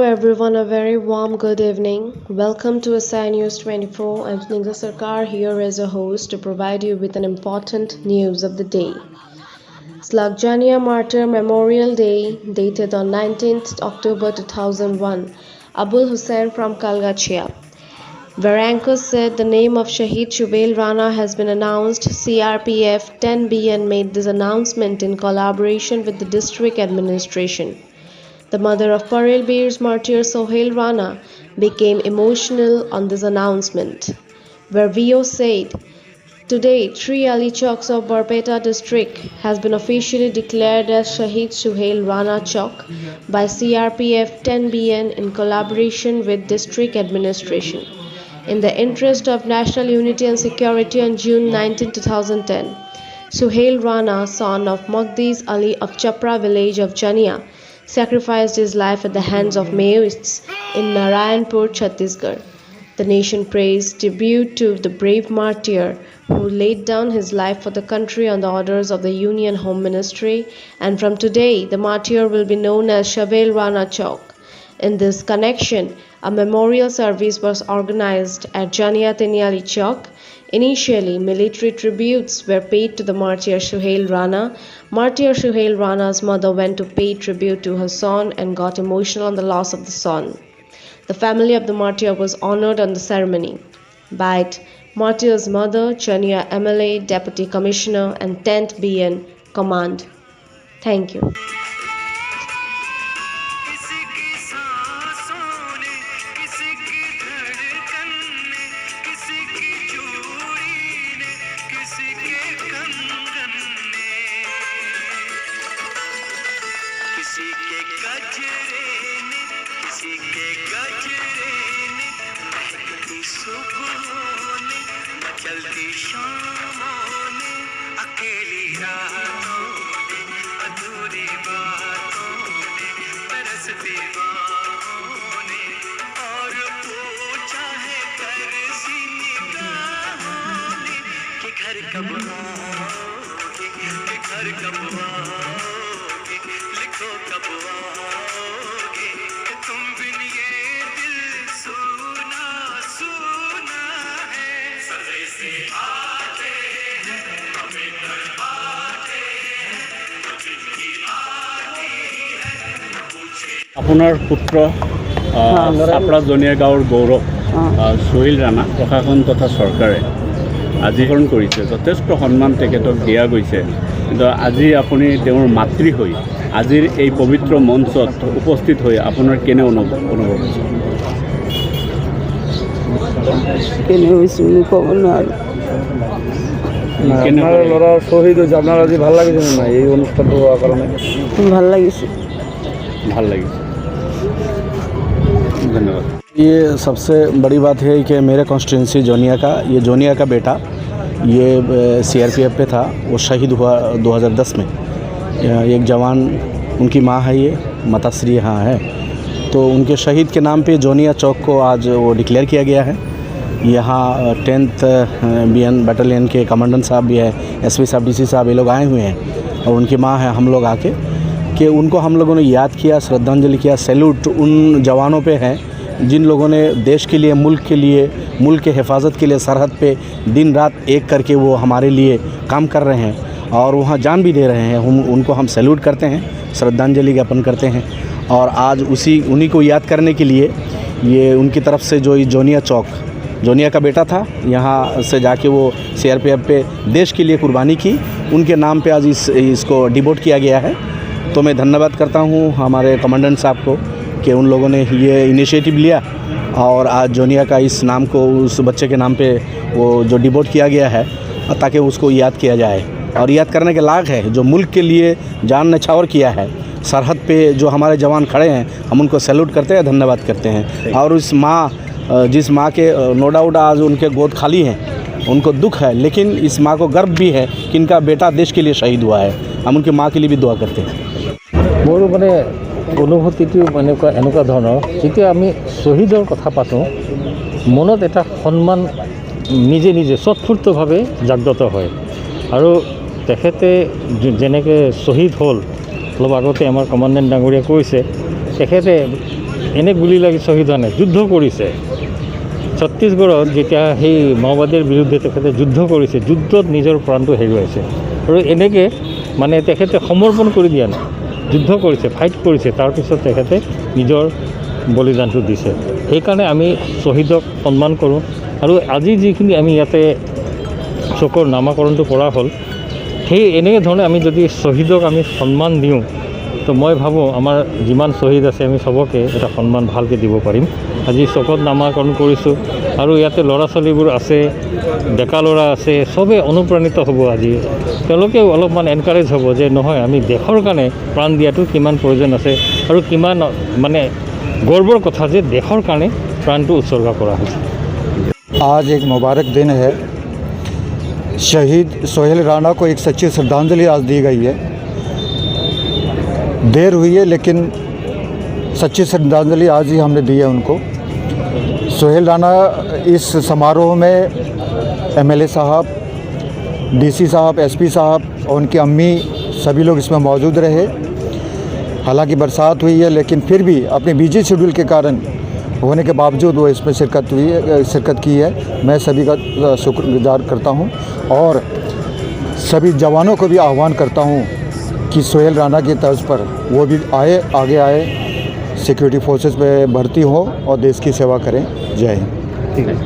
everyone, a very warm good evening. Welcome to SI News 24. I'm Snigdha Sarkar here as a host to provide you with an important news of the day. Slagjania Martyr Memorial Day, dated on 19th October 2001, Abul Hussain from Kalgachia. Where anchors said the name of Shahid Shubail Rana has been announced, CRPF 10BN made this announcement in collaboration with the district administration. The mother of Parel Bir's martyr Sohail Rana became emotional on this announcement, where VO said, "Today, 3 Ali Chowks of Barpeta district has been officially declared as Shahid Sohail Rana Chowk by CRPF 10BN in collaboration with district administration, in the interest of national unity and security on June 19, 2010. Sohail Rana, son of Magdiz Ali of Chapra village of Chania, sacrificed his life at the hands of Maoists in Narayanpur, Chhattisgarh. The nation pays tribute to the brave martyr who laid down his life for the country on the orders of the Union Home Ministry, and from today the martyr will be known as Shubail Rana Chowk. In this connection, a memorial service was organized at Jania Teniali Chowk. Initially, military tributes were paid to the martyr Sohail Rana. Martyr Sohail Rana's mother went to pay tribute to her son and got emotional on the loss of the son. The family of the martyr was honored on the ceremony. But martyr's mother, Chania MLA, Deputy Commissioner and 10th BN Command. Thank you. किसी के गजरे ने किसी के गजरे ने महकती सुबहों ने मचलती शामों ने अकेली रातों ने अधूरी बातों ने बरसती बाहों ने और पूछा है तरसी निगाहों ने कि घर कब आओगे, कि घर कब आओगे, लिखो कब आओगे, कि तुम बिन ये दिल सुना सुना है। सजे से आते हैं हमें दरबाते हैं, तो जिनकी आती है पूछे। আপোনাৰ পুত্ৰ চাপৰা জনীয়া গাঁৱৰ গৌৰৱ সোহেল ৰাণা প্ৰশাসন তথা চৰকাৰে আজিকৰণ কৰিছে, যথেষ্ট সন্মান তেখেতক দিয়া গৈছে। কিন্তু আজি আপুনি তেওঁৰ মাতৃ হৈ আজিৰ এই পবিত্ৰ মঞ্চত উপস্থিত হৈ আপোনাৰ কেনে অনুভৱ হৈছে? কেনে হৈছে ক'ব নোৱাৰোঁ। আপোনাৰ ল'ৰা শ্বহীদ হৈছে, আপোনাৰ আজি ভাল লাগিছে নে নাই এই অনুষ্ঠানটো হোৱাৰ কাৰণে? ভাল লাগিছে, ভাল লাগিছে। धन्यवाद। ये सबसे बड़ी बात है कि मेरे कॉन्स्टिट्यूंसी जोनिया का बेटा ये CRPF पे था, वो शहीद हुआ 2010 में। एक जवान उनकी माँ है, ये माताश्री यहाँ है, तो उनके शहीद के नाम पे जोनिया चौक को आज वो डिक्लेयर किया गया है। यहाँ 10th BN बटालियन के कमांडेंट साहब भी है, SP साहब, DC साहब, ये लोग आए हुए हैं और उनकी माँ है। हम लोग आके कि उनको हम लोगों ने याद किया, श्रद्धांजलि किया, सैल्यूट उन जवानों पे है जिन लोगों ने देश के लिए, मुल्क के हिफाजत के लिए सरहद पे दिन रात एक करके वो हमारे लिए काम कर रहे हैं और वहाँ जान भी दे रहे हैं। उनको हम सैल्यूट करते हैं, श्रद्धांजलि ज्ञापन करते हैं। और आज उन्हीं को याद करने के लिए ये उनकी तरफ से जो जोनिया का बेटा था, यहाँ से जाके वो CRPF पे देश के लिए कुर्बानी की, उनके नाम पे आज इसको डिवोट किया गया है। तो मैं धन्यवाद करता हूँ हमारे कमांडेंट साहब को कि उन लोगों ने ये इनिशिएटिव लिया और आज जोनिया का इस नाम को उस बच्चे के नाम पे वो जो डिवोट किया गया है ताकि उसको याद किया जाए। और याद करने के लायक है, जो मुल्क के लिए जान न्यौछावर किया है, सरहद पे जो हमारे जवान खड़े हैं, हम उनको सैल्यूट करते हैं, धन्यवाद करते हैं। और उस जिस माँ के नो डाउट आज उनके गोद खाली हैं, उनको दुख है, लेकिन इस माँ को गर्व भी है कि इनका बेटा देश के लिए शहीद हुआ है। हम उनकी माँ के लिए भी दुआ करते हैं। মোৰ মানে অনুভূতিটো এনেকুৱা ধৰণৰ, যেতিয়া আমি শ্বহীদৰ কথা পাতোঁ মনত এটা সন্মান নিজে স্বতঃস্ফূৰ্তভাৱে জাগ্ৰত হয়। আৰু তেখেতে যেনেকৈ শ্বহীদ হ'ল, অলপ আগতে আমাৰ কমাণ্ডেণ্ট ডাঙৰীয়া কৈছে, তেখেতে এনে গুলি লাগি শ্বহীদ হোৱা নাই, যুদ্ধ কৰিছে। ছত্তীশগড়ত যেতিয়া সেই মাওবাদীৰ বিৰুদ্ধে তেখেতে যুদ্ধ কৰিছে, যুদ্ধত নিজৰ প্ৰাণটো হেৰুৱাইছে। আৰু এনেকৈ মানে তেখেতে সমৰ্পণ কৰি দিয়া নাই, যুদ্ধ কৰিছে, ফাইট কৰিছে, তাৰপিছত তেখেতে নিজৰ বলিদানটো দিছে। সেইকাৰণে আমি শ্বহীদক সন্মান কৰোঁ। আৰু আজি যিখিনি আমি ইয়াতে চকৰ নামাকৰণটো কৰা হ'ল, সেই এনেধৰণে আমি যদি শ্বহীদক আমি সন্মান দিওঁ, তো মই ভাবোঁ আমাৰ যিমান শ্বহীদ আছে আমি চবকে এটা সন্মান ভালকৈ দিব পাৰিম। আজি চকত নামাকৰণ কৰিছোঁ আৰু ইয়াতে ল'ৰা ছোৱালীবোৰ আছে, ডেকা ল'ৰা আছে, চবেই অনুপ্ৰাণিত হ'ব। আজি তেওঁলোকেও অলপমান এনকাৰেজ হ'ব যে নহয়, আমি দেশৰ কাৰণে প্ৰাণ দিয়াটো কিমান প্ৰয়োজন আছে আৰু কিমান মানে গৰ্বৰ কথা যে দেশৰ কাৰণে প্ৰাণটো উৎসৰ্গা কৰা হৈছে। आज एक मुबारक दिन है। शहीद सोहेल राणा को एक सच्ची श्रद्धांजलि आज दी गई है। देर हुई है लेकिन सच्ची श्रद्धांजलि आज ही हमने दी है उनको। सोहेल राणा इस समारोह में एमएलए साहब, डीसी साहब, एसपी साहब और उनकी अम्मी सभी लोग इसमें मौजूद रहे। हालांकि बरसात हुई है लेकिन फिर भी अपने बिजी शेड्यूल के कारण होने के बावजूद वो इसमें शिरकत की है। मैं सभी का शुक्रगुजार करता हूं और सभी जवानों को भी आह्वान करता हूं कि सोहेल राणा की तर्ज पर वो भी आगे आए, सिक्योरिटी फोर्सेस में भर्ती हो और देश की सेवा करें। जय हिंद।